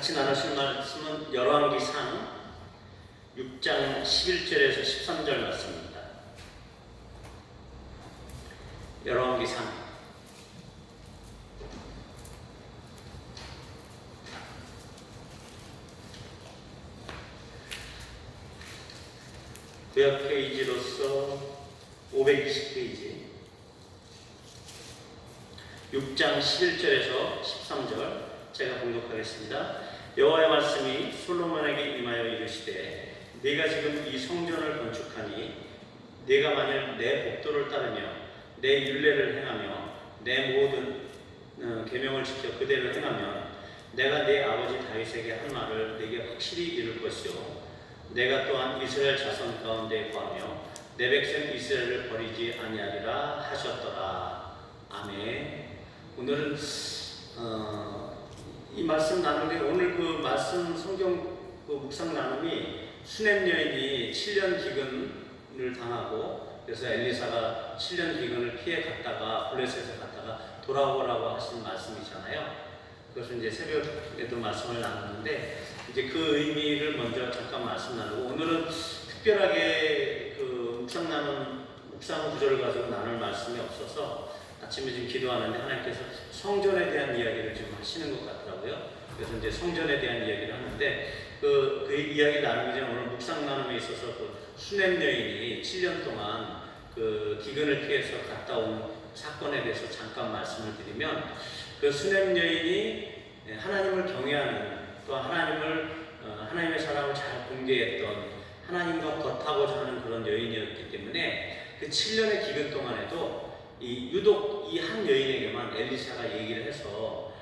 같이 나누실 말씀은 열왕기상 6장 11절에서 13절 말씀입니다. 열왕기상 구약 페이지로서 520페이지 6장 11절에서 13절 제가 봉독하겠습니다. 여호와의 말씀이 솔로몬에게 임하여 이르시되 네가 지금 이 성전을 건축하니 네가 만일 내 법도를 따르며 내 율례를 행하며 내 모든 계명을 지켜 그대로 행하면 내가 네 아버지 다윗에게 한 말을 네게 확실히 이룰 것이요 내가 또한 이스라엘 자손 가운데 거하며 내 백성 이스라엘을 버리지 아니하리라 하셨더라. 아멘. 오늘은 이 말씀 나누는데 오늘 그 말씀 성경 그 묵상 나눔이 수넴 여인이 7년 기근을 당하고 그래서 엘리사가 7년 기근을 피해 갔다가 블레셋에 갔다가 돌아오라고 하신 말씀이잖아요. 그것은 이제 새벽에도 말씀을 나눴는데 이제 그 의미를 먼저 잠깐 말씀 나누고 오늘은 특별하게 그 묵상 구절을 가지고 나눌 말씀이 없어서 아침에 지금 기도하는데 하나님께서 성전에 대한 이야기를 지금 하시는 것 같더라고요. 그래서 이제 성전에 대한 이야기를 하는데 그 이야기 나누기 전에 오늘 묵상 나눔에 있어서 그 수넴 여인이 7년 동안 그 기근을 피해서 갔다 온 사건에 대해서 잠깐 말씀을 드리면 그 수넴 여인이 하나님을 경외하는 또 하나님의 사랑을 잘 공개했던 하나님과 겉하고자 하는 그런 여인이었기 때문에 그 7년의 기근 동안에도 유독 이 한 여인에게만 엘리사가 얘기를 해서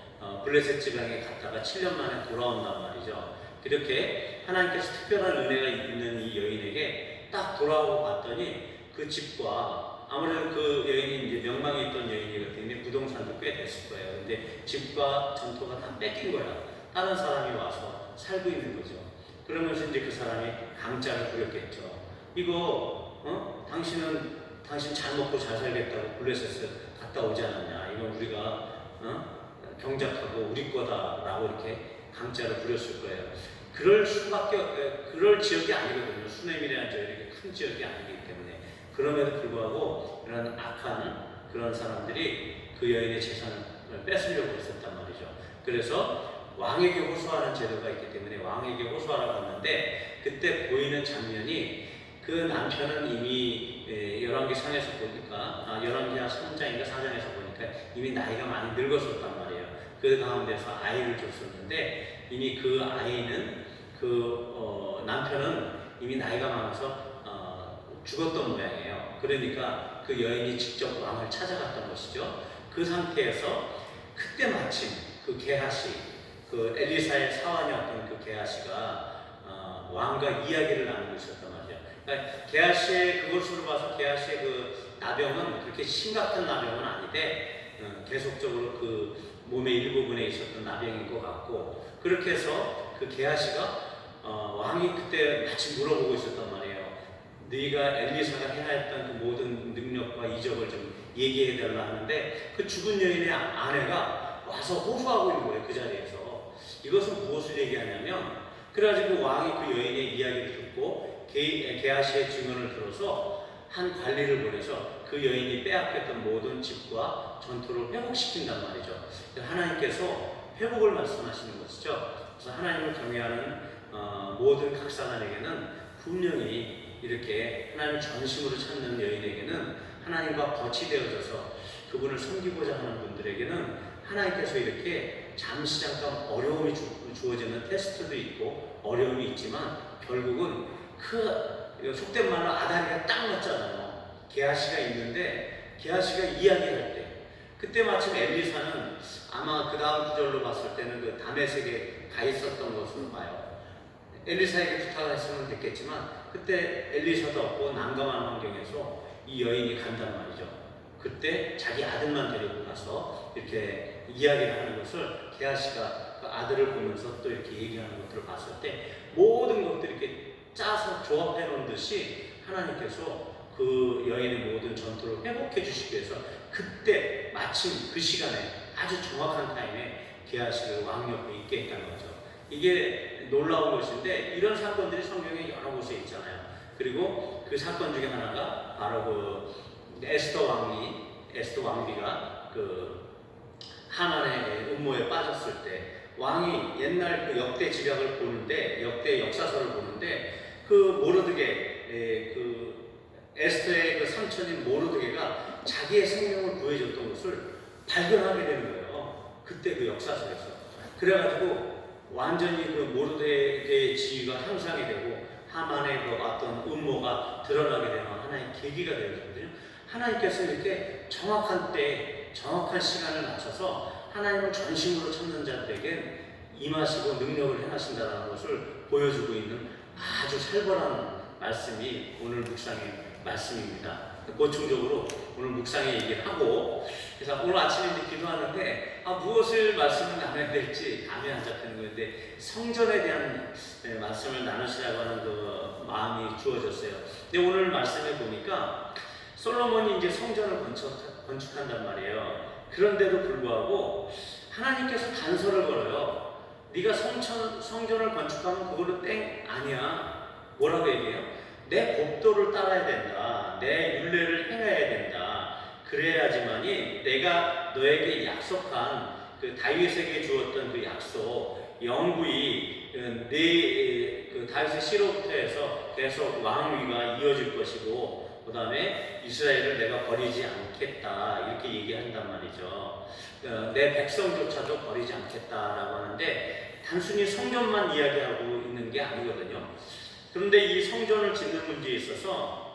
블레셋 지방에 갔다가 7년 만에 돌아온단 말이죠. 그렇게 하나님께서 특별한 은혜가 있는 이 여인에게 딱 돌아오고 봤더니 그 집과 아무래도 그 여인이 이제 명망이 있던 여인이기 때문에 부동산도 꽤 됐을 거예요. 근데 집과 전토가 다 뺏긴 거야. 다른 사람이 와서 살고 있는 거죠. 그러면서 이제 그 사람이 강짜를 부렸겠죠. 이거 당신 잘 먹고 잘 살겠다고 블레셋에 갔다 오지 않았냐. 이건 우리가 경작하고 우리 거다라고 이렇게 강짜를 부렸을 거예요. 그럴 지역이 아니거든요. 수넴이라는 지역이 이렇게 큰 지역이 아니기 때문에. 그럼에도 불구하고 이런 악한 그런 사람들이 그 여인의 재산을 뺏으려고 했었단 말이죠. 그래서 왕에게 호소하는 제도가 있기 때문에 왕에게 호소하러 갔는데 그때 보이는 장면이 그 남편은 이미 열왕기상에서 보니까 열왕기하 3장인가 4장에서 보니까 이미 나이가 많이 늙었었단 말이에요. 그 가운데서 아이를 줬었는데 이미 그 아이는 남편은 이미 나이가 많아서 죽었던 모양이에요. 그러니까 그 여인이 직접 왕을 찾아갔던 것이죠. 그 상태에서 그때 마침 그 게하시, 그 엘리사의 사환이었던 그 게하시가 왕과 이야기를 나누고 있었단 말이에요. 그러니까 게하시의 그것으로 봐서 게하시의 그 나병은 그렇게 심각한 나병은 아닌데 계속적으로 그 몸의 일부분에 있었던 나병인 것 같고 그렇게 해서 그 게하시가 왕이 그때 마치 물어보고 있었단 말이에요. 네가 엘리사가 행하였던 그 모든 능력과 이적을 좀 얘기해달라 하는데 그 죽은 여인의 아내가 와서 호소하고 있는 거예요. 그 자리에서. 이것은 무엇을 얘기하냐면 그래가지고 왕이 그 여인의 이야기를 듣고 게하시의 증언을 들어서 한 관리를 보내서 그 여인이 빼앗겼던 모든 집과 전토를 회복시킨단 말이죠. 하나님께서 회복을 말씀하시는 것이죠. 그래서 하나님을 경외하는 모든 각 사람에게는 분명히 이렇게 하나님을 전심으로 찾는 여인에게는 하나님과 덫이 되어져서 그분을 섬기고자 하는 분들에게는 하나님께서 이렇게 잠시 잠깐 어려움이 주어지는 테스트도 있고 어려움이 있지만 결국은 그 속된 말로 아다리가 딱 맞잖아요. 게하시가 있는데 게하시가 이야기할 때 그때 마침 엘리사는 아마 그 다음 구절로 봤을 때는 그 다메섹에 가 있었던 것으로 봐요. 엘리사에게 부탁을 했으면 됐겠지만 그때 엘리사도 없고 난감한 환경에서 이 여인이 간단 말이죠. 그때 자기 아들만 데리고 가서 이렇게 이야기를 하는 것을 게하시가 그 아들을 보면서 또 이렇게 얘기하는 것들을 봤을 때 모든 것들이 이렇게 짜서 조합해 놓은 듯이 하나님께서 그 여인의 모든 전투를 회복해 주시기 위해서 그때 마침 그 시간에 아주 정확한 타임에 게하시를 왕 옆에 있게 했다는 거죠. 이게 놀라운 것인데 이런 사건들이 성경에 여러 곳에 있잖아요. 그리고 그 사건 중에 하나가 바로 그 에스더 왕비가 그 하만의 음모에 빠졌을 때 왕이 옛날 그 역대 지략을 보는데 역대 역사서를 보는데 그 모르드게 그 에스더의 그 삼촌인 모르드게가 자기의 생명을 구해줬던 것을 발견하게 되는 거예요. 그때 그 역사서에서. 그래가지고 완전히 그 모르드게의 지위가 향상이 되고 하만의 그 어떤 음모가 드러나게 되는 하나의 계기가 되거든요. 하나님께서 이렇게 정확한 때, 정확한 시간을 맞춰서 하나님을 전심으로 찾는 자들에게 임하시고 능력을 행하신다는 것을 보여주고 있는 아주 살벌한 말씀이 오늘 묵상의 말씀입니다. 보충적으로 오늘 묵상의 얘기를 하고, 그래서 오늘 아침에 이제 기도하는데 무엇을 말씀을 나눠야 될지 감이 안 잡히는 건데 성전에 대한 말씀을 나누시라고 하는 그 마음이 주어졌어요. 근데 오늘 말씀에 보니까 솔로몬이 이제 성전을 건축한단 말이에요. 그런데도 불구하고 하나님께서 단서를 걸어요. 네가 성전을 건축하면 그걸로 땡 아니야. 뭐라고 얘기해요? 내 법도를 따라야 된다. 내 율례를 행해야 된다. 그래야지만이 내가 너에게 약속한 그 다윗에게 주었던 그 약속 영구히 그 다윗의 씨로부터 해서 계속 왕위가 이어질 것이고 그 다음에 이스라엘을 내가 버리지 않겠다 이렇게 얘기한단 말이죠. 내 백성조차도 버리지 않겠다라고 하는데 단순히 성전만 이야기하고 있는 게 아니거든요. 그런데 이 성전을 짓는 문제에 있어서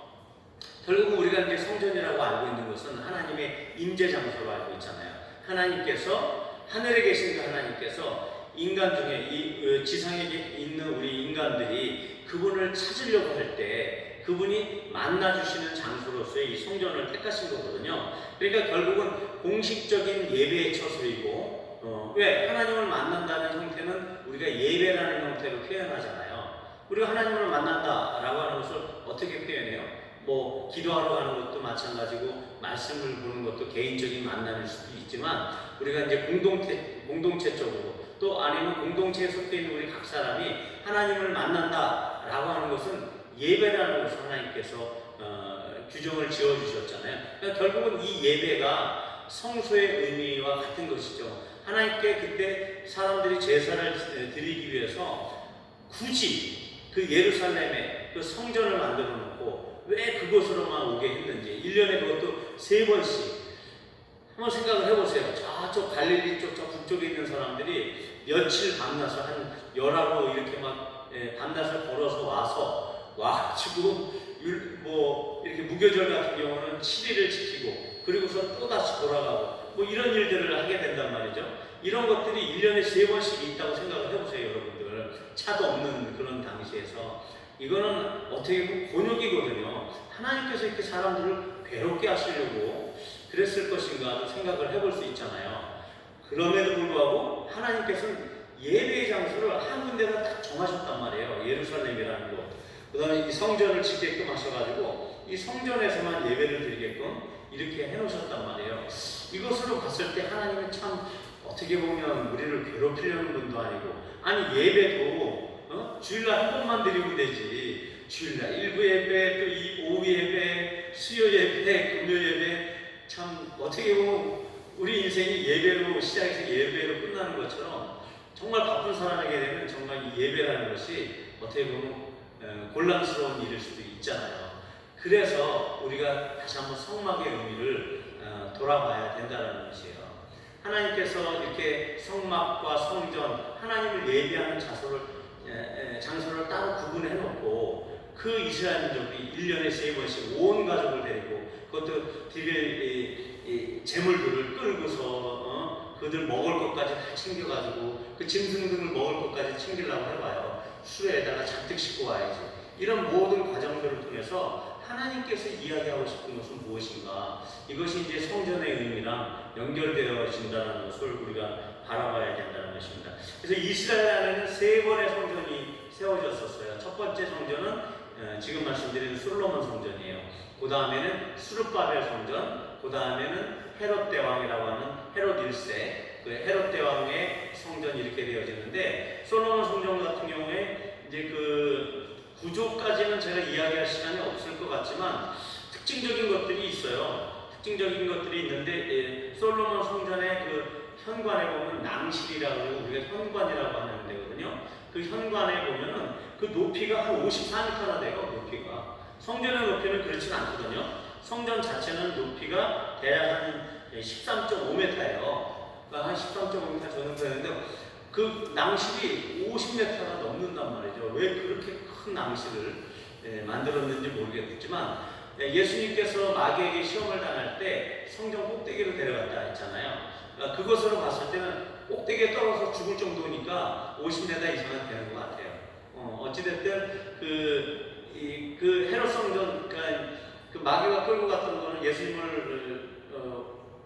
결국 우리가 이제 성전이라고 알고 있는 것은 하나님의 임재 장소로 알고 있잖아요. 하나님께서 하늘에 계신 그 하나님께서 인간 중에 이 지상에 있는 우리 인간들이 그분을 찾으려고 할 때 그분이 만나주시는 장소로서의 이 성전을 택하신 거거든요. 그러니까 결국은 공식적인 예배의 처소이고 왜? 하나님을 만난다는 형태는 우리가 예배라는 형태로 표현하잖아요. 우리가 하나님을 만난다라고 하는 것을 어떻게 표현해요? 뭐 기도하러 가는 것도 마찬가지고 말씀을 보는 것도 개인적인 만남일 수도 있지만 우리가 이제 공동체적으로 또 아니면 공동체에 속해 있는 우리 각 사람이 하나님을 만난다라고 하는 것은 예배라는 것을 하나님께서 규정을 지어주셨잖아요. 그러니까 결국은 이 예배가 성소의 의미와 같은 것이죠. 하나님께 그때 사람들이 제사를 드리기 위해서 굳이 그 예루살렘에 그 성전을 만들어 놓고 왜 그곳으로만 오게 했는지 1년에 그것도 3번씩 한번 생각을 해보세요. 저쪽 갈릴리 쪽, 저 북쪽에 있는 사람들이 며칠 밤낮을 한 열하고 이렇게 막 밤낮을 걸어서 와가지고 뭐 이렇게 무교절 같은 경우는 7일을 지키고 그리고서 또 다시 돌아가고 뭐 이런 일들을 하게 된단 말이죠. 이런 것들이 1년에 3번씩 있다고 생각을 해보세요, 여러분들. 차도 없는 그런 당시에서 이거는 어떻게 보면 곤욕이거든요. 하나님께서 이렇게 사람들을 괴롭게 하시려고 그랬을 것인가 생각을 해볼 수 있잖아요. 그럼에도 불구하고 하나님께서는 예배의 장소를 한 군데가 딱 정하셨단 말이에요. 예루살렘이라는 곳. 그 다음에 이 성전을 짓게끔 하셔가지고 이 성전에서만 예배를 드리게끔 이렇게 해놓으셨단 말이에요. 이것으로 봤을 때 하나님은 참 어떻게 보면 우리를 괴롭히려는 분도 아니고 아니 예배도 주일날 한 번만 드리면 되지. 주일날 일부 예배 또 이 오후 예배 수요 예배 금요 예배 참 어떻게 보면 우리 인생이 예배로 시작해서 예배로 끝나는 것처럼 정말 바쁜 사람에게 되면 정말 이 예배라는 것이 어떻게 보면 곤란스러운 일일 수도 있잖아요. 그래서 우리가 다시 한번 성막의 의미를 돌아봐야 된다는 것이에요. 하나님께서 이렇게 성막과 성전, 하나님을 예배하는 장소를 따로 구분해 놓고 그 이스라엘 민족이 1년에 3번씩 온 가족을 데리고 그것도 드릴 재물들을 끌고서 그들 먹을 것까지 다 챙겨가지고 그 짐승들을 먹을 것까지 챙기려고 해봐요. 수레에다가 잔뜩 싣고 와야지. 이런 모든 과정들을 통해서 하나님께서 이야기하고 싶은 것은 무엇인가? 이것이 이제 성전의 의미랑 연결되어진다는 것을 우리가 바라봐야 된다는 것입니다. 그래서 이스라엘 안에는 3번의 성전이 세워졌었어요. 첫 번째 성전은 지금 말씀드린 솔로몬 성전이에요. 그 다음에는 수르바벨 성전, 그 다음에는 헤롯 대왕이라고 하는 헤롯 1세, 그 헤롯 대왕의 성전이 이렇게 되어지는데, 솔로몬 성전 같은 경우에 이제 그 구조까지는 제가 이야기할 시간이 없을 것 같지만 특징적인 것들이 있어요. 특징적인 것들이 있는데, 솔로몬 성전의 그 현관에 보면 낭실이라고 우리가 현관이라고 하는 데거든요. 그 현관에 보면은 그 높이가 한 54m나 돼요. 높이가. 성전의 높이는 그렇지는 않거든요. 성전 자체는 높이가 대략 한 13.5m예요. 그러니까 한 13.5m 정도 되는데 그 낭실이 50m가 넘는단 말이죠. 왜 그렇게 큰 낭실을 만들었는지 모르겠지만, 예수님께서 마귀에게 시험을 당할 때 성전 꼭대기로 데려갔다 했잖아요. 그러니까 그것으로 봤을 때는 꼭대기에 떨어져 죽을 정도니까 50m 이상은 되는 것 같아요. 어찌됐든 그 헤롯 성전, 그러니까 그 마귀가 끌고 갔던 거는 예수님을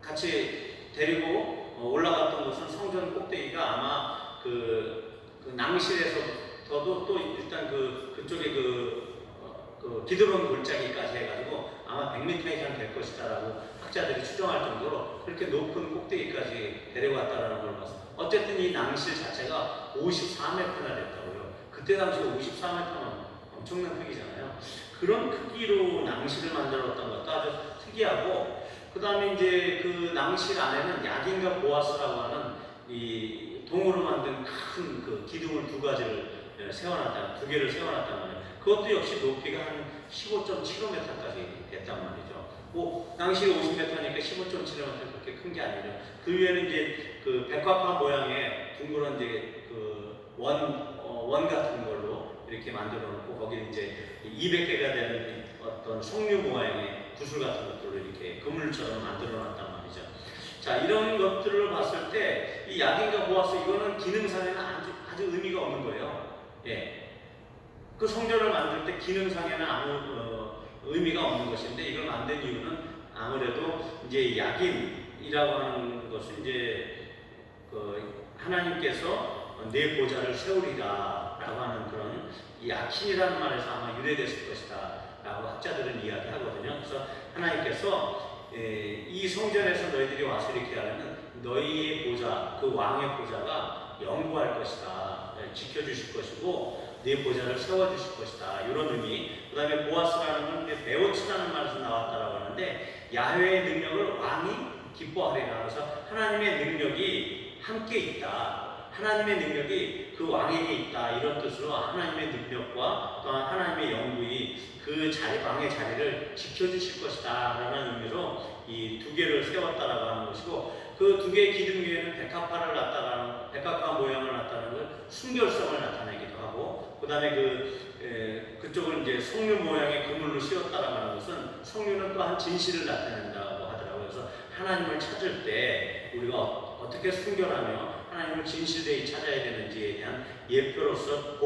같이 데리고 올라갔던 것은 성전 꼭대기가 아마 그 낭실에서도 또 일단 그쪽에 그 기드론 골짜기까지 해가지고 아마 100m 이상 될 것이다라고 학자들이 추정할 정도로 그렇게 높은 꼭대기까지 데려갔다라는 걸 봤어요. 어쨌든 이 낭실 자체가 54m나 됐다고요. 그때 당시 54m면 엄청난 크기잖아요. 그런 크기로 낭실을 만들었던 것도 아주 특이하고, 그 다음에 이제 그 낭실 안에는 야긴과 보아스라고 하는 이 동으로 만든 큰 그 기둥을 두 개를 세워놨단 말이에요. 그것도 역시 높이가 한 15.7m까지 됐단 말이죠. 뭐 낭실이 50m니까 15.7m 그렇게 큰 게 아니죠. 그 위에는 이제 그 백합화 모양의 둥그런 이제 그 원 같은 걸로 이렇게 만들어 놓고, 거기에 이제 200개가 되는 어떤 석류 모양의 구슬 같은 것들을 이렇게 그물처럼 만들어 놨단 말이죠. 자, 이런 것들을 봤을 때 이 야긴과 보아스, 이거는 기능상에는 아주 의미가 없는 거예요. 예. 그 성전을 만들 때 기능상에는 아무 의미가 없는 것인데, 이걸 만든 이유는 아무래도 이제 야긴이라고 하는 것은 이제 그 하나님께서 내 보좌를 세우리라라고 하는 그런 야킨이라는 말에서 아마 유래됐을 것이다 라고 학자들은 이야기하거든요. 그래서 하나님께서 이 성전에서 너희들이 와서 이렇게 하려면 너희의 보좌, 그 왕의 보좌가 영구할 것이다, 지켜주실 것이고 네 보좌를 세워주실 것이다, 이런 의미. 그 다음에 보아스라는 건 베오츠라는 말에서 나왔다라고 하는데, 야훼의 능력을 왕이 기뻐하리라. 그래서 하나님의 능력이 함께 있다, 하나님의 능력이 그 왕에게 있다, 이런 뜻으로 하나님의 능력과 또한 하나님의 영구히 그 왕의 자리를 지켜주실 것이다 라는 의미로 이 두 개를 세웠다라고 하는 것이고, 그 두 개의 기둥 위에는 백합화 모양을 나타내는 걸 순결성을 나타내기도 하고, 그 다음에 그쪽을 이제 석류 모양의 그물로 씌웠다라고 하는 것은 석류는 또한 진실을 나타낸다고 하더라고요. 그래서 하나님을 찾을 때 우리가 어떻게 순결하며 하나님을 진실되이 찾아야 되는지에 대한 예표로서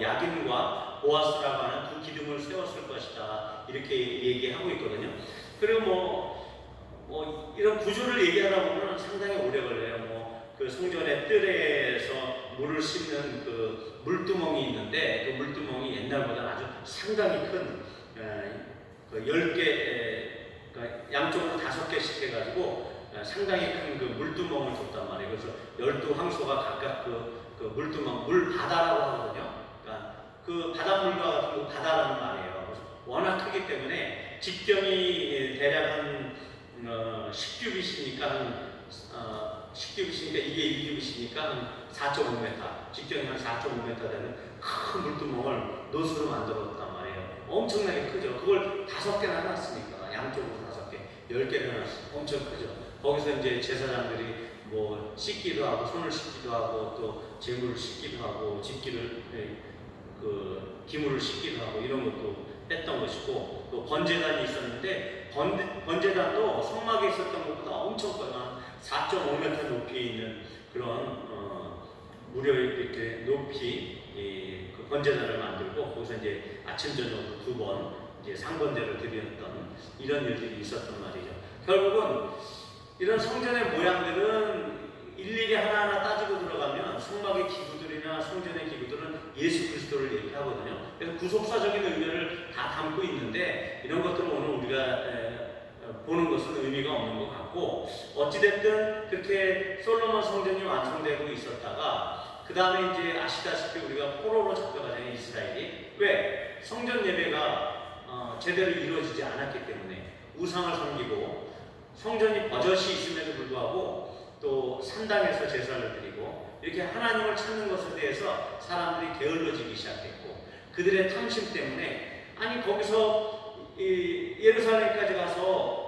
야긴과 보아스라고 하는 두 기둥을 세웠을 것이다, 이렇게 얘기하고 있거든요. 그리고 뭐 이런 구조를 얘기하다 보면 상당히 오래 걸려요. 그 성전의 뜰에서 물을 씻는 그 물두멍이 있는데, 그 물두멍이 옛날보다 아주 상당히 큰 10개, 그러니까 양쪽으로 5개씩 해가지고 상당히 큰 그 물두멍을 줬단 말이에요. 그래서 12황소가 각각 그 물두멍, 물바다라고 하거든요. 그러니까 그 바닷물과 같은 거 바다라는 말이에요. 그래서 워낙 크기 때문에 직경이 대략 한 10규빗이니까 이게 1규빗이니까 한 4.5m, 직경이 한 4.5m 되는 큰 물두멍을 놋으로 만들었단 말이에요. 엄청나게 크죠. 그걸 5개나 해놨으니까, 양쪽으로 5개, 10개를 해놨으니까 엄청 크죠. 거기서 이제 제사장들이 뭐 씻기도 하고, 손을 씻기도 하고, 또 재물을 씻기도 하고, 기물을 씻기도 하고, 이런 것도 했던 것이고, 또 번제단이 있었는데, 번제단도 성막에 있었던 것보다 엄청 커요. 4.5m 높이에 있는 그런 무려 이렇게 높이 그 번제단을 만들고, 거기서 이제 아침 저녁으로 2번 이제 상번제를 드렸던 이런 일들이 있었단 말이죠. 결국은 이런 성전의 모양들은 일일이 하나하나 따지고 들어가면 성막의 기구들이나 성전의 기구들은 예수 그리스도를 얘기하거든요. 그래서 구속사적인 의미를 다 담고 있는데, 이런 것들은 오늘 우리가 보는 것은 의미가 없는 것 같고, 어찌됐든 그렇게 솔로몬 성전이 완성되고 있었다가 그 다음에 이제 아시다시피 우리가 포로로 잡혀가잖아요, 이스라엘이. 왜? 성전 예배가 제대로 이루어지지 않았기 때문에 우상을 섬기고 성전이 버젓이 있음에도 불구하고 또 산당에서 제사를 드리고 이렇게 하나님을 찾는 것에 대해서 사람들이 게을러지기 시작했고, 그들의 탐심 때문에 아니 거기서 예루살렘까지 가서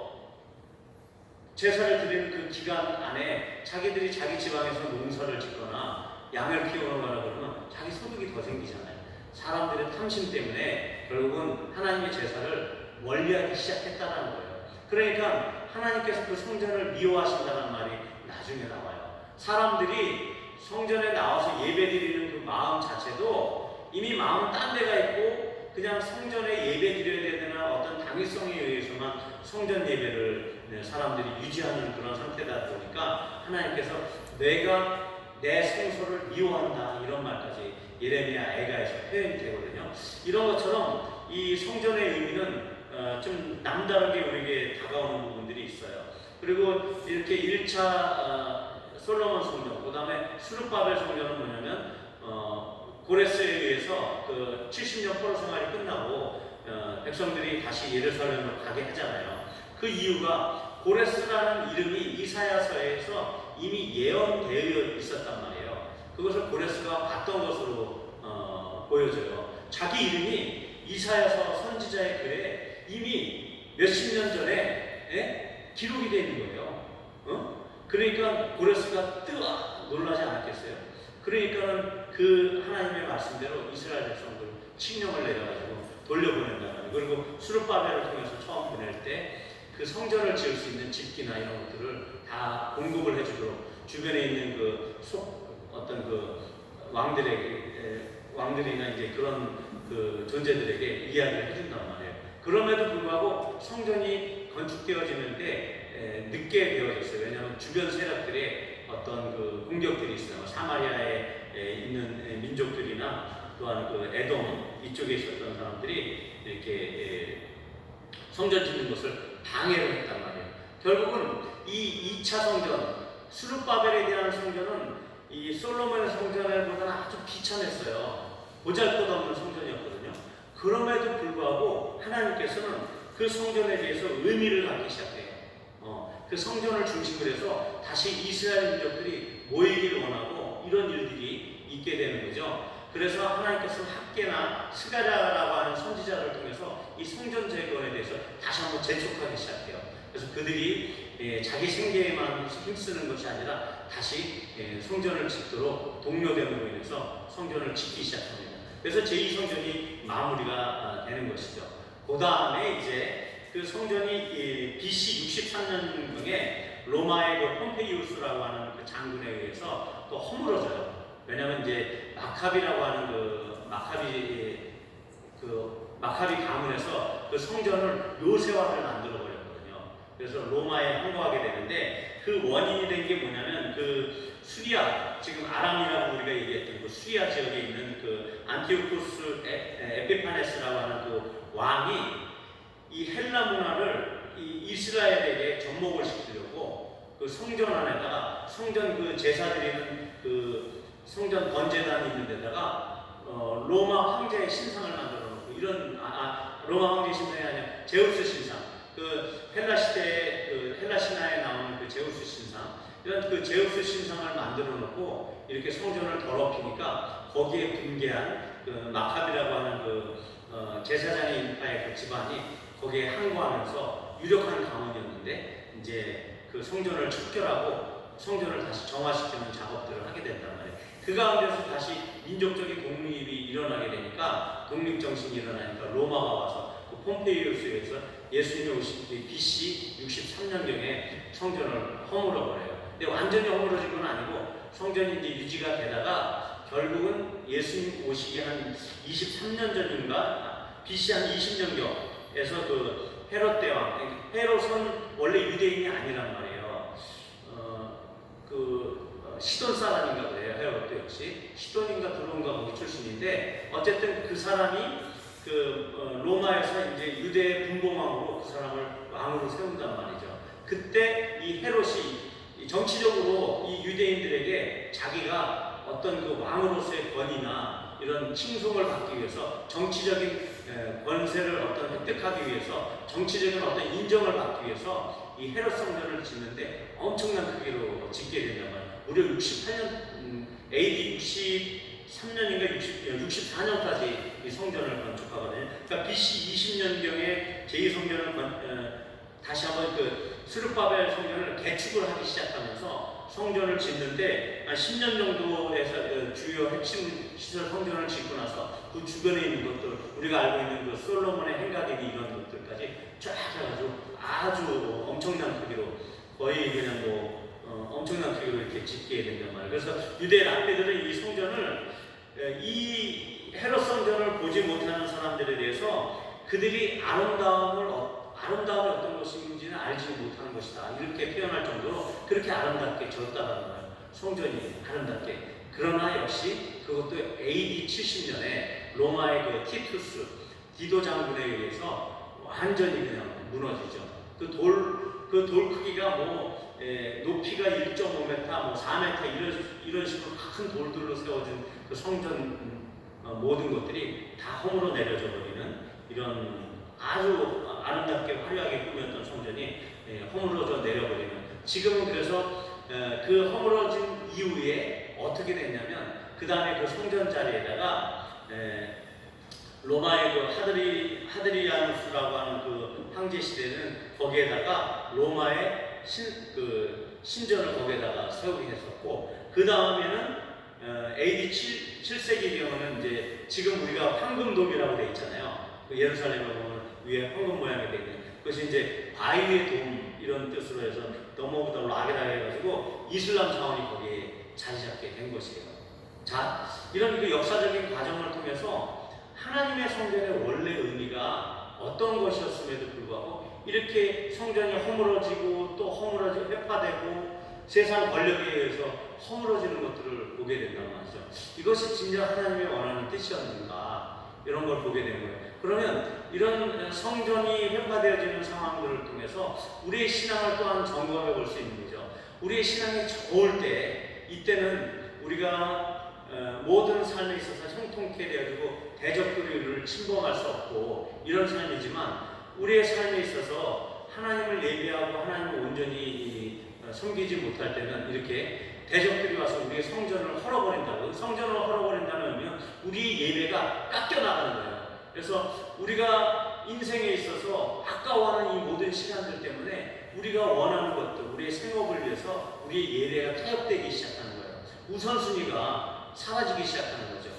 제사를 드리는 그 기간 안에 자기들이 자기 지방에서 농사를 짓거나 양을 키우거나 그러면 자기 소득이 더 생기잖아요. 사람들의 탐심 때문에 결국은 하나님의 제사를 멀리하기 시작했다는 거예요. 그러니까 하나님께서 그 성전을 미워하신다는 말이 나중에 나와요. 사람들이 성전에 나와서 예배드리는 그 마음 자체도 이미 마음은 딴 데가 있고 그냥 성전에 예배드려야 되는 어떤 당위성에 의해서만 성전 예배를 사람들이 유지하는 그런 상태다 보니까 하나님께서 내가 내 성소를 미워한다 이런 말까지 예레미야 애가에서 표현이 되거든요. 이런 것처럼 이 성전의 의미는 좀 남다르게 우리에게 다가오는 부분들이 있어요. 그리고 이렇게 1차 솔로몬 성전, 그 다음에 수르바벨 성전은 뭐냐면 고레스에 의해서 그 70년 포로 생활이 끝나고 백성들이 다시 예루살렘으로 가게 하잖아요. 그 이유가 고레스라는 이름이 이사야서에서 이미 예언되어 있었단 말이에요. 그것을 고레스가 봤던 것으로 보여져요. 자기 이름이 이사야서 선지자의 글에 이미 몇십 년 전에 기록이 되어 있는 거예요. 그러니까 고레스가 뜨아 놀라지 않았겠어요? 그러니까는 그 하나님의 말씀대로 이스라엘 백성들 칙령을 내려가지고 돌려보낸다는 거예요. 그리고 수르바벨을 통해서 처음 보낼 때 그 성전을 지을 수 있는 집기나 이런 것들을 다 공급을 해주도록 주변에 있는 어떤 왕들이나 이제 그런 그 존재들에게 이야기를 해준단 말이에요. 그럼에도 불구하고 성전이 건축되어지는데 늦게 되어졌어요. 왜냐하면 주변 세력들의 어떤 그 공격들이 있어요. 사마리아에 있는 민족들이나 또한 그 에돔 이쪽에 있었던 사람들이 이렇게 성전 짓는 것을 방해를 했단 말이에요. 결국은 이 2차 성전, 수르바벨에 대한 성전은 이 솔로몬의 성전보다는 아주 비참했어요. 보잘것없는 성전이었거든요. 그럼에도 불구하고 하나님께서는 그 성전에 대해서 의미를 갖기 시작해요. 그 성전을 중심으로 해서 다시 이스라엘 민족들이 모이기를 원하고 이런 일들이 있게 되는 거죠. 그래서 하나님께서 학개나 스가랴라고 하는 선지자를 통해서 이 성전 재건에 대해서 다시 한번 재촉하기 시작해요. 그래서 그들이 자기 생계에만 힘쓰는 것이 아니라 다시 성전을 짓도록 독려됨으로 인해서 성전을 짓기 시작합니다. 그래서 제2성전이 마무리가 되는 것이죠. 그 다음에 이제 그 성전이 BC 63년경에 로마의 그 폼페이우스라고 하는 그 장군에 의해서 또 허물어져요. 왜냐하면 이제 마카비라고 하는 마카비 가문에서 그 성전을 요새화를 만들어 버렸거든요. 그래서 로마에 항거하게 되는데 그 원인이 된 게 뭐냐면 그 수리아, 지금 아람이라고 우리가 얘기했던 그 수리아 지역에 있는 그 안티오쿠스 에피파네스라고 하는 그 왕이 이 헬라 문화를 이 이스라엘에게 접목을 시키려고 그 성전 안에다가 성전 그 제사 드리는 그 성전 번제단이 있는 데다가 로마 황제의 신상을 만들어 놓고 이런 로마 황제 신상이 아니라 제우스 신상, 그 헬라 시대에 그 헬라 신화에 나오는 그 제우스 신상, 이런 그 제우스 신상을 만들어 놓고 이렇게 성전을 더럽히니까 거기에 분개한 그 마카비라고 하는 그 제사장의 인파의 그 집안이 거기에 항거하면서 유력한 가문이었는데 이제 그 성전을 척결하고 성전을 다시 정화시키는 작업들을 하게 된단 말이에요. 그 가운데서 다시 민족적인 독립이 일어나게 되니까 독립정신이 일어나니까 로마가 와서 그 폼페이우스에서 예수님이 오신 BC 63년경에 성전을 허물어버려요. 근데 완전히 허물어진 건 아니고 성전이 이제 유지가 되다가 결국은 예수님 오시기 한 23년 전인가 BC 한 20년경에서 그 헤롯 대왕, 헤롯은 원래 유대인이 아니란 말이에요. 시돈 사람인가 그래요. 헤롯도 역시 시돈인가 드론가 거기 출신인데 어쨌든 그 사람이 로마에서 이제 유대의 분봉왕으로 그 사람을 왕으로 세운단 말이죠. 그때 이 헤롯이 정치적으로 이 유대인들에게 자기가 어떤 그 왕으로서의 권위나 이런 칭송을 받기 위해서 정치적인 권세를 어떤 획득하기 위해서 정치적인 어떤 인정을 받기 위해서 이 헤롯 성전을 짓는데 엄청난 크기로 짓게 된단 말이에요. 무려 68년 AD 63년인가 64년까지 이 성전을 건축하거든요. 그러니까 BC 20년경에 제2성전을 다시 한번 그 스룹바벨 성전을 개축을 하기 시작하면서 성전을 짓는데 한 10년 정도에서 주요 핵심 시설 성전을 짓고 나서 그 주변에 있는 것들, 우리가 알고 있는 그 솔로몬의 행각이니 이런 것들까지 쫙 해가지고 아주 엄청난 크기로 거의 그냥 엄청난 크기로 이렇게 짓게 된단 말이에요. 그래서 유대 랍비들은 이 성전을 이 헤롯 성전을 보지 못하는 사람들에 대해서 그들이 아름다움이 어떤 것인지는 알지 못하는 것이다. 이렇게 표현할 정도로 그렇게 아름답게 지었다는 거예요. 성전이 아름답게. 그러나 역시 그것도 AD 70년에 로마의 그 티투스 디도 장군에 의해서 완전히 그냥 무너지죠. 그 돌 크기가 높이가 1.5m, 4m 이런 식으로 큰 돌들로 세워진 그 성전 모든 것들이 다 허물어 내려져 버리는 이런 아주 아름답게 화려하게 꾸몄던 성전이 허물어져 내려버리는. 지금은 그래서 그 허물어진 이후에 어떻게 됐냐면 그 다음에 그 성전 자리에다가 로마의 그 하드리아누스라고 하는 그 황제 시대는 거기에다가 로마의 신전을 거기에다가 세우게 했었고, 그 다음에는 AD 7세기경에는 이제 지금 우리가 황금돔이라고 돼 있잖아요. 그 예루살렘에 보면 위에 황금 모양이 돼 있는 그것이 이제 바위의 돔 이런 뜻으로 해서 넘어부터 락이라 해가지고 이슬람 자원이 거기에 자리 잡게 된 것이에요. 자, 이런 그 역사적인 과정을 통해서 하나님의 성전의 원래 의미가 어떤 것이었음에도 불구하고 이렇게 성전이 허물어지고 또 허물어지고 회파되고 세상 권력에 의해서 허물어지는 것들을 보게 된다는 말이죠. 이것이 진짜 하나님의 원하는 뜻이었는가, 이런 걸 보게 되는 거예요. 그러면 이런 성전이 회파되어지는 상황들을 통해서 우리의 신앙을 또한 점검해 볼 수 있는 거죠. 우리의 신앙이 좋을 때, 이때는 우리가 모든 삶에 있어서 형통케 되어지고 대적들을 침범할 수 없고 이런 삶이지만, 우리의 삶에 있어서 하나님을 예배하고 하나님을 온전히 섬기지 못할 때는 이렇게 대적들이 와서 우리의 성전을 헐어버린다고. 성전을 헐어버린다는 의미는 우리 예배가 깎여나가는 거예요. 그래서 우리가 인생에 있어서 아까워하는 이 모든 시간들 때문에 우리가 원하는 것들, 우리의 생업을 위해서 우리의 예배가 타협되기 시작하는 거예요. 우선순위가 사라지기 시작하는 거죠.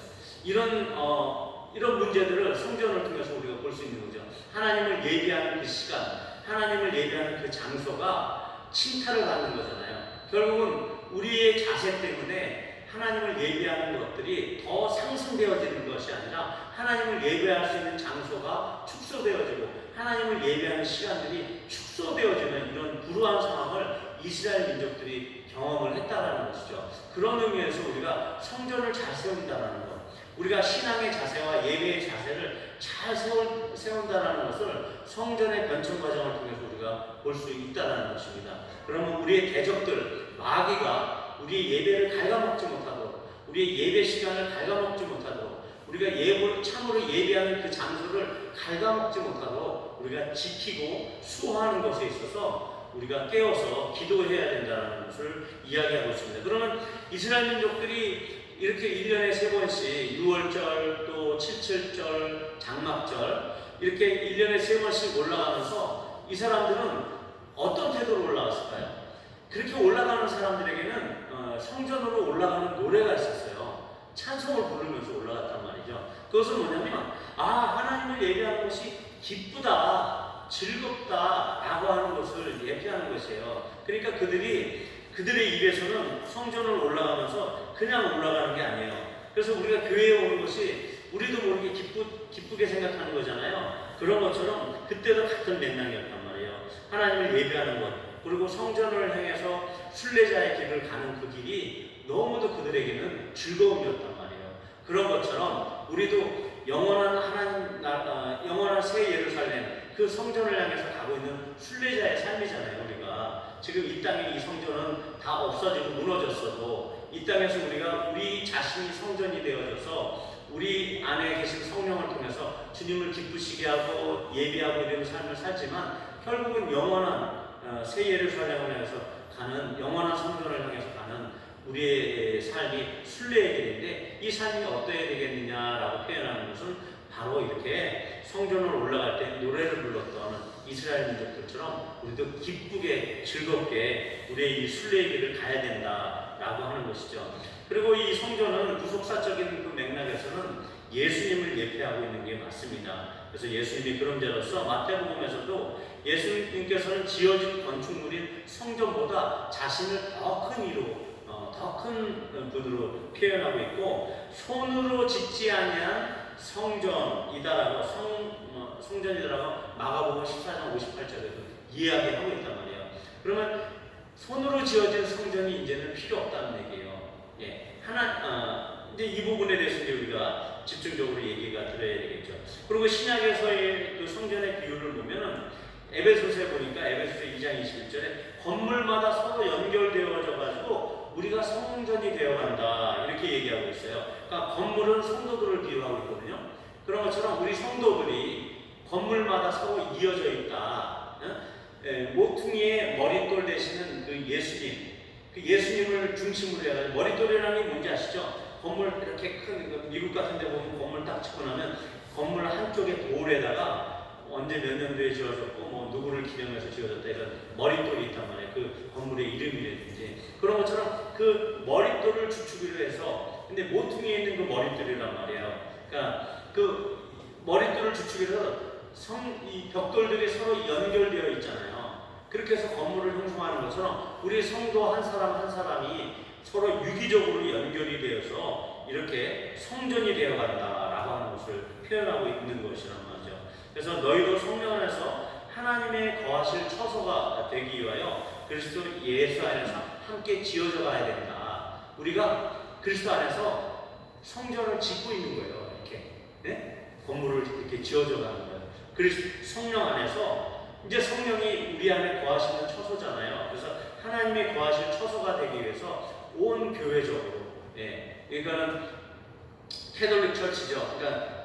이런 문제들을 성전을 통해서 우리가 볼 수 있는 거죠. 하나님을 예배하는 그 시간, 하나님을 예배하는 그 장소가 침탈을 받는 거잖아요. 결국은 우리의 자세 때문에 하나님을 예배하는 것들이 더 상승되어지는 것이 아니라 하나님을 예배할 수 있는 장소가 축소되어지고 하나님을 예배하는 시간들이 축소되어지는 이런 불우한 상황을 이스라엘 민족들이 경험을 했다라는 것이죠. 그런 의미에서 우리가 성전을 잘 세운다라는 것, 우리가 신앙의 자세와 예배의 자세를 잘 세운다라는 것을 성전의 변천 과정을 통해서 우리가 볼 수 있다는 것입니다. 그러면 우리의 대적들, 마귀가 우리의 예배를 갉아먹지 못하도록, 우리의 예배 시간을 갉아먹지 못하도록, 우리가 참으로 예배하는 그 장소를 갉아먹지 못하도록 우리가 지키고 수호하는 것에 있어서 우리가 깨어서 기도해야 된다는 것을 이야기하고 있습니다. 그러면 이스라엘 민족들이 이렇게 1년에 3번씩 6월절 또 7.7절 장막절 이렇게 1년에 3번씩 올라가면서 이 사람들은 어떤 태도로 올라갔을까요? 그렇게 올라가는 사람들에게는 성전으로 올라가는 노래가 있었어요. 찬송을 부르면서 올라갔단 말이죠. 그것은 뭐냐면 하나님을 예배하는 것이 기쁘다, 즐겁다 라고 하는 것을 예표하는 것이에요. 그러니까 그들의 입에서는 성전을 올라가면서 그냥 올라가는 게 아니에요. 그래서 우리가 교회에 오는 것이 우리도 모르게 기쁘게 생각하는 거잖아요. 그런 것처럼 그때도 같은 맥락이었단 말이에요. 하나님을 예배하는 것, 그리고 성전을 향해서 순례자의 길을 가는 그 길이 너무도 그들에게는 즐거움이었단 말이에요. 그런 것처럼 우리도 영원한 새 예루살렘, 그 성전을 향해서 가고 있는 순례자의 삶이잖아요. 우리가 지금 이 땅에 이 성전은 다 없어지고 무너졌어도 이 땅에서 우리가 우리 자신이 성전이 되어져서 우리 안에 계신 성령을 통해서 주님을 기쁘시게 하고 예배하고 이런 삶을 살지만 결국은 영원한 새 예루살렘을 향해서 가는 영원한 성전을 향해서 가는 우리의 삶이 순례의 길인데 이 삶이 어떠해야 되겠느냐라고 표현하는 것은 바로 이렇게 성전으로 올라갈 때 노래를 불렀던 이스라엘 민족들처럼 우리도 기쁘게 즐겁게 우리의 이 순례의 길을 가야 된다라고 하는 것이죠. 그리고 이 성전은 구속사적인 그 맥락에서는 예수님을 예표하고 있는 게 맞습니다. 그래서 예수님이 그런 자로서 마태복음에서도 예수님께서는 지어진 건축물인 성전보다 자신을 더 큰 이로 더 큰 분으로 표현하고 있고 손으로 짓지 아니한 성전이다라고 성전이다라고 마가복음 14장 58절에도 이야기하고 있단 말이에요. 그러면 손으로 지어진 성전이 이제는 필요 없다는 얘기예요. 예, 이제 이 부분에 대해서 이제 우리가 집중적으로 얘기가 들어야 되겠죠. 그리고 신약에서의 그 성전의 비율을 보면은 에베소서에 보니까 에베소서 2장 21절에 건물마다 서로 연결되어져 가지고 우리가 성전이 되어간다 이렇게 얘기하고 있어요. 그러니까 건물은 성도들을 비유하고 있거든요. 그런 것처럼 우리 성도들이 건물마다 서로 이어져 있다. 모퉁이의 머릿돌 되시는 그 예수님, 그 예수님을 중심으로 해가지고 머릿돌이라는 게 뭔지 아시죠? 건물 이렇게 큰 미국 같은 데 보면 건물 딱 짓고 나면 건물 한쪽에 돌에다가 언제 몇 년도에 지어졌고 뭐 누구를 기념해서 지어졌다 이런 머릿돌이 있단 말이에요. 그 건물의 이름이라든지 그런 것처럼 그 머릿돌을 주축으로 해서 근데 모퉁이에 있는 그 머릿돌이란 말이에요. 그러니까 그 머릿돌을 주축으로 해서 이 벽돌들이 서로 연결되어 있잖아요. 그렇게 해서 건물을 형성하는 것처럼 우리 성도 한 사람 한 사람이 서로 유기적으로 연결이 되어서 이렇게 성전이 되어간다라고 하는 것을 표현하고 있는 것이란 말이죠. 그래서 너희도 성령 안에서 하나님의 거하실 처소가 되기 위하여 그리스도 예수 안에서 함께 지어져 가야 된다. 우리가 그리스도 안에서 성전을 짓고 있는 거예요. 이렇게 네? 건물을 이렇게 지어져 가는 거예요. 그리스도 성령 안에서 이제 성령이 우리 안에 거하시는 처소잖아요. 그래서 하나님의 거하실 처소가 되기 위해서 온 교회적으로, 예, 그러니까는 캐톨릭 처치죠. 그러니까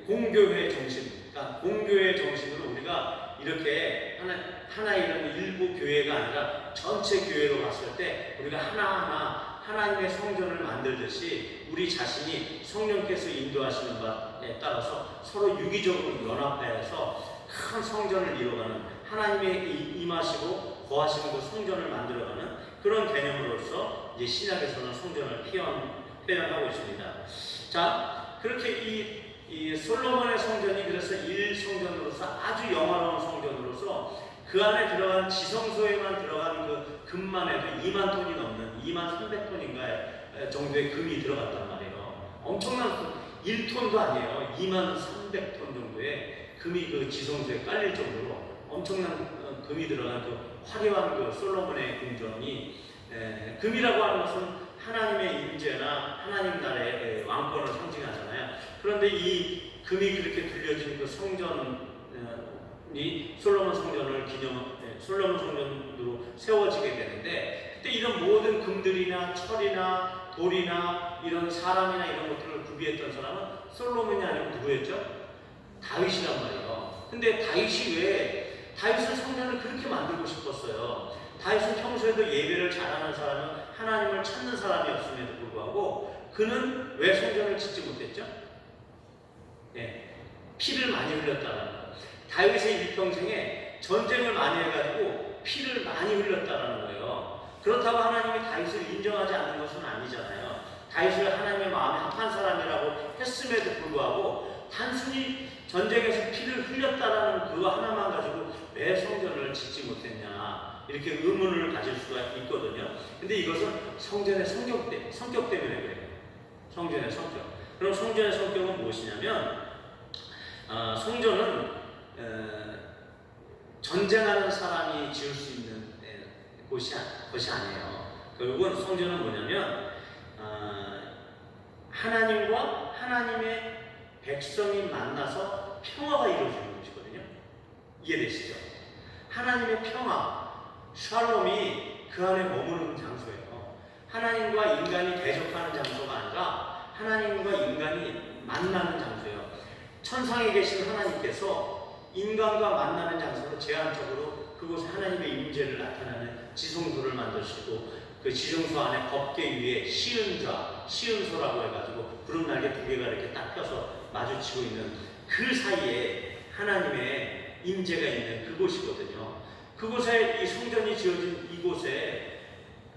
공교회 정신, 그러니까 공교회 정신으로 우리가 이렇게 하나의 이런 일부 교회가 아니라 전체 교회로 봤을 때 우리가 하나하나 하나님의 성전을 만들듯이 우리 자신이 성령께서 인도하시는 바에 따라서 서로 유기적으로 연합하여서 큰 성전을 이루어가는 하나님의 임하시고 거하시는 그 성전을 만들어가는 그런 개념으로서 이제 신약에서는 성전을 표현하고 있습니다. 자, 그렇게 이 솔로몬의 성전이 그래서 1성전으로서 아주 영화로운 성전으로서 그 안에 들어간 지성소에만 들어간 그 금만 해도 2만 톤이 넘는 2만 300톤인가 정도의 금이 들어갔단 말이에요. 엄청난 1톤도 아니에요. 2만 300톤 정도의 금이 그 지성소에 깔릴 정도로 엄청난 금이 들어간 그 화려한 그 솔로몬의 궁전이 금이라고 하는 것은 하나님의 임재나 하나님 나라의 왕권을 상징하잖아요. 그런데 이 금이 그렇게 둘려진 그 성전이 솔로몬 성전을 솔로몬 성전으로 세워지게 되는데 그때 이런 모든 금들이나 철이나 돌이나 이런 사람이나 이런 것들을 구비했던 사람은 솔로몬이 아니고 누구였죠? 다윗이란 말이에요. 근데 다윗이 왜 다윗은 성전을 그렇게 만들고 싶었어요. 다윗은 평소에도 예배를 잘하는 사람은 하나님을 찾는 사람이었음에도 불구하고 그는 왜 성전을 짓지 못했죠? 네, 피를 많이 흘렸다는 거예요. 다윗의 일평생에 전쟁을 많이 해가지고 피를 많이 흘렸다는 거예요. 그렇다고 하나님이 다윗을 인정하지 않는 것은 아니잖아요. 다윗을 하나님의 마음에 합한 사람이라고 했음에도 불구하고 단순히 전쟁에서 피를 흘렸다라는 그거 하나만 가지고 왜 성전을 짓지 못했냐 이렇게 의문을 가질 수가 있거든요. 근데 이것은 성전의 성격 때문에 그래요. 성전의 성격. 그럼 성전의 성격은 무엇이냐면 성전은 전쟁하는 사람이 지을 수 있는 것이 아니에요. 결국은 성전은 뭐냐면 하나님과 하나님의 백성이 만나서 평화가 이루어지는 것이거든요. 이해되시죠? 하나님의 평화, 샬롬이 그 안에 머무르는 장소예요. 하나님과 인간이 대적하는 장소가 아니라 하나님과 인간이 만나는 장소예요. 천상에 계신 하나님께서 인간과 만나는 장소로 제한적으로 그곳에 하나님의 임재를 나타내는 지성소를 만드시고 그 지성소 안에 법계 위에 시은좌, 시은소라고 해가지고 구름날개 두 개가 이렇게 딱 펴서 마주치고 있는 그 사이에 하나님의 임재가 있는 그곳이거든요. 그곳에 이 성전이 지어진 이곳에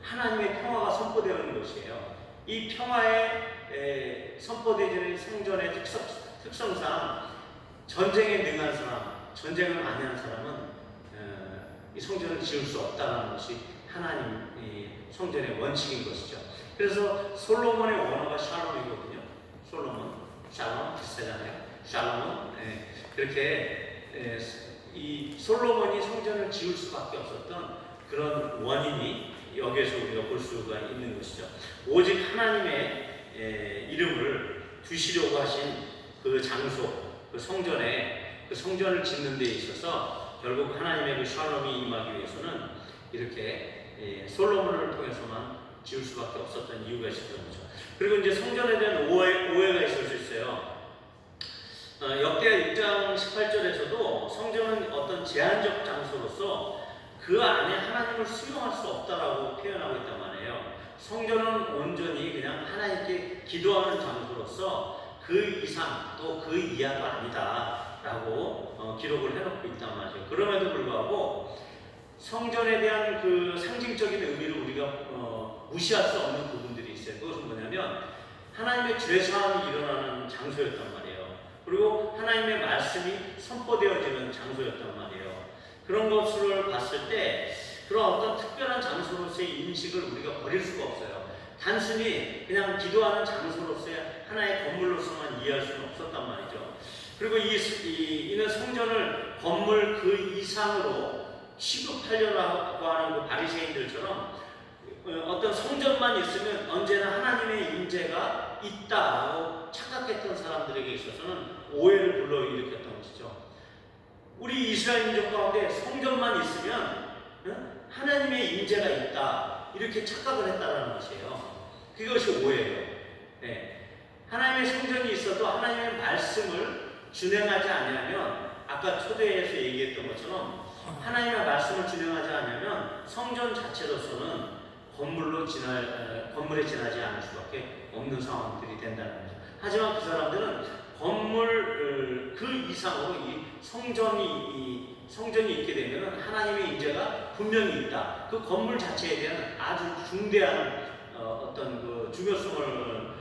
하나님의 평화가 선포되는 것이에요. 이 평화에 선포되는 성전의 특성상 전쟁에 능한 사람, 전쟁을 많이 하는 사람은 이 성전을 지을 수 없다는 것이 하나님 성전의 원칙인 것이죠. 그래서 솔로몬의 원어가 샬롬이거든요. 솔로몬, 샬롬 비슷하잖아요. 샬롬은 그렇게 이 솔로몬이 성전을 지을 수밖에 없었던 그런 원인이 여기에서 우리가 볼 수가 있는 것이죠. 오직 하나님의 이름을 두시려고 하신 그 장소, 그 성전에 그 성전을 짓는 데 있어서 결국 하나님의 그 샬롬이 임하기 위해서는 이렇게 솔로몬을 통해서만 지을 수밖에 없었던 이유가 있었던 거죠. 그리고 이제 성전에 대한 오해가 있을 수 있어요. 역대하 6장 18절에서도 성전은 어떤 제한적 장소로서 그 안에 하나님을 수용할 수 없다라고 표현하고 있단 말이에요. 성전은 온전히 그냥 하나님께 기도하는 장소로서 그 이상 또 그 이하가 아니다라고 기록을 해놓고 있단 말이죠. 그럼에도 불구하고 성전에 대한 그 상징적인 의미를 우리가 무시할 수 없는 부분들이 있어요. 그것은 뭐냐면 하나님의 죄사함이 일어나는 장소였단 말이에요. 그리고 하나님의 말씀이 선포되어지는 장소였단 말이에요. 그런 것을 봤을 때 그런 어떤 특별한 장소로서의 인식을 우리가 버릴 수가 없어요. 단순히 그냥 기도하는 장소로서의 하나의 건물로서만 이해할 수는 없었단 말이죠. 그리고 이는 성전을 건물 그 이상으로 취급하려고 하는 그 바리새인들처럼 어떤 성전만 있으면 언제나 하나님의 임재가 있다고 착각했던 사람들에게 있어서는 오해를 불러일으켰던 것이죠. 우리 이스라엘 민족 가운데 성전만 있으면 하나님의 임재가 있다 이렇게 착각을 했다는 것이에요. 그것이 오해예요. 네. 하나님의 성전이 있어도 하나님의 말씀을 준행하지 않으면 아까 초대에서 얘기했던 것처럼 하나님의 말씀을 준행하지 않으면 성전 자체로서는 건물에 지나지 않을 수밖에 없는 상황들이 된다는 거죠. 하지만 그 사람들은 건물 그 이상으로 이 성전이 있게 되면 하나님의 임재가 분명히 있다. 그 건물 자체에 대한 아주 중대한 어떤 그 중요성을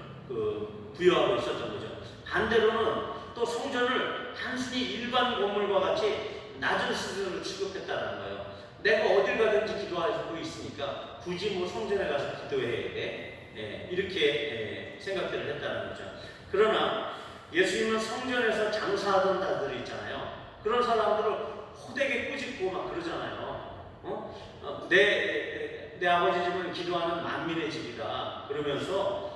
부여하고 있었던 거죠. 반대로는 또 성전을 단순히 일반 건물과 같이 낮은 수준으로 취급했다는 거예요. 내가 어딜 가든지 기도하고 있으니까 굳이 뭐 성전에 가서 기도해야 돼. 이렇게 생각들을 했다는 거죠. 그러나 예수님은 성전에서 장사하던 자들이 있잖아요. 그런 사람들을 호되게 꾸짖고 막 그러잖아요. 내 아버지 집은 기도하는 만민의 집이다. 그러면서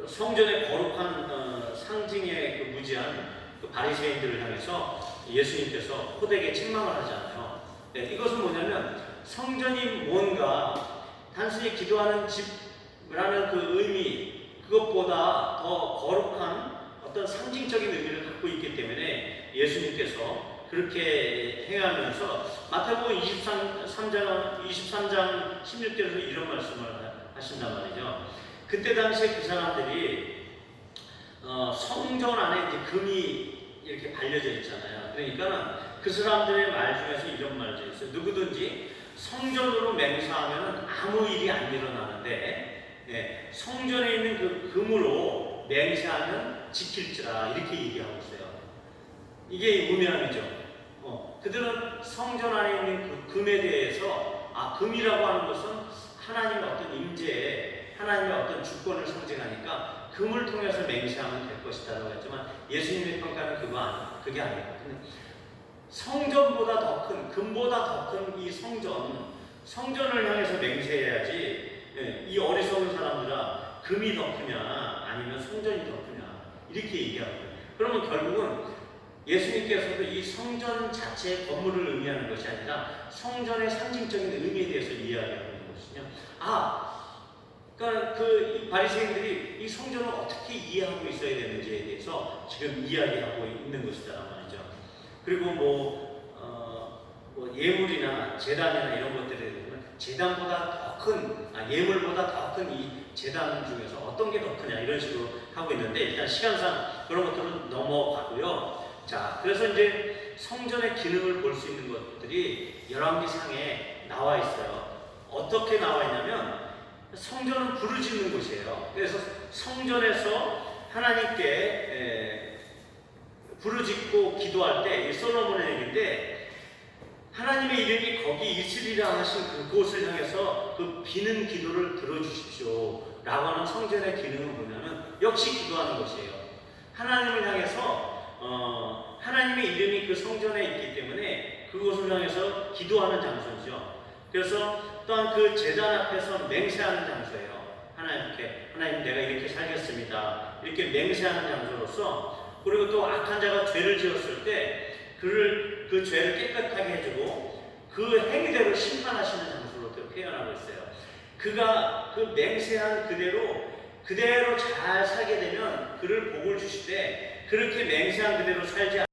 성전의 거룩한 상징의 그 무지한 그 바리새인들을 향해서 예수님께서 호되게 책망을 하잖아요. 이것은 뭐냐면 성전이 뭔가 단순히 기도하는 집이라는 그 의미 그것보다 더 거룩한 어떤 상징적인 의미를 갖고 있기 때문에 예수님께서 그렇게 행하면서 마태복음 23장 16절에서 이런 말씀을 하신단 말이죠. 그때 당시에 그 사람들이 성전 안에 이제 금이 이렇게 발려져 있잖아요. 그러니까 그 사람들의 말 중에서 이런 말도 있어요. 누구든지 성전으로 맹세하면 아무 일이 안 일어나는데 성전에 있는 그 금으로 맹세하면 지킬지라 이렇게 얘기하고 있어요. 이게 우매함이죠. 그들은 성전 안에 있는 그 금에 대해서 금이라고 하는 것은 하나님의 어떤 임재에 하나님의 어떤 주권을 상징하니까 금을 통해서 맹세하면 될 것이다라고 했지만 예수님의 평가는 그게 아니에요. 성전보다 더 큰, 금보다 더 큰 이 성전을 향해서 맹세해야지. 이 어리석은 사람들아, 금이 더 크냐 아니면 성전이 더 크냐 이렇게 얘기하고 그러면 결국은 예수님께서도 이 성전 자체의 건물을 의미하는 것이 아니라 성전의 상징적인 의미에 대해서 이야기하고 있는 것이요. 그러니까 이 바리새인들이 이 성전을 어떻게 이해하고 있어야 되는지에 대해서 지금 이야기하고 있는 것이다 말이죠. 그리고 뭐 예물이나 제단이나 이런 것들에 대해서는 제단보다 더 큰, 예물보다 더 큰 이 제단 중에서 어떤 게 더 크냐 이런 식으로 하고 있는데 일단 시간상 그런 것들은 넘어가고요. 자, 그래서 이제 성전의 기능을 볼 수 있는 것들이 열왕기상에 나와 있어요. 어떻게 나와 있냐면 성전은 부르짖는 곳이에요. 그래서 성전에서 하나님께 부르짖고 기도할 때, 이 솔로몬의 얘기인데, 하나님의 이름이 거기 있으리라 하신 그곳을 향해서 그 비는 기도를 들어주십시오 라고 하는 성전의 기능은 뭐냐면 역시 기도하는 것이에요. 하나님을 향해서 하나님의 이름이 그 성전에 있기 때문에 그곳을 향해서 기도하는 장소죠. 그래서 또한 그 제단 앞에서 맹세하는 장소예요. 하나님 내가 이렇게 살겠습니다. 이렇게 맹세하는 장소로서, 그리고 또 악한 자가 죄를 지었을 때 그 죄를 깨끗하게 해주고 그 행위대로 심판하시는 장소로 표현하고 있어요. 그가 그 맹세한 그대로 잘 살게 되면 그를 복을 주시되, 그렇게 맹세한 그대로 살지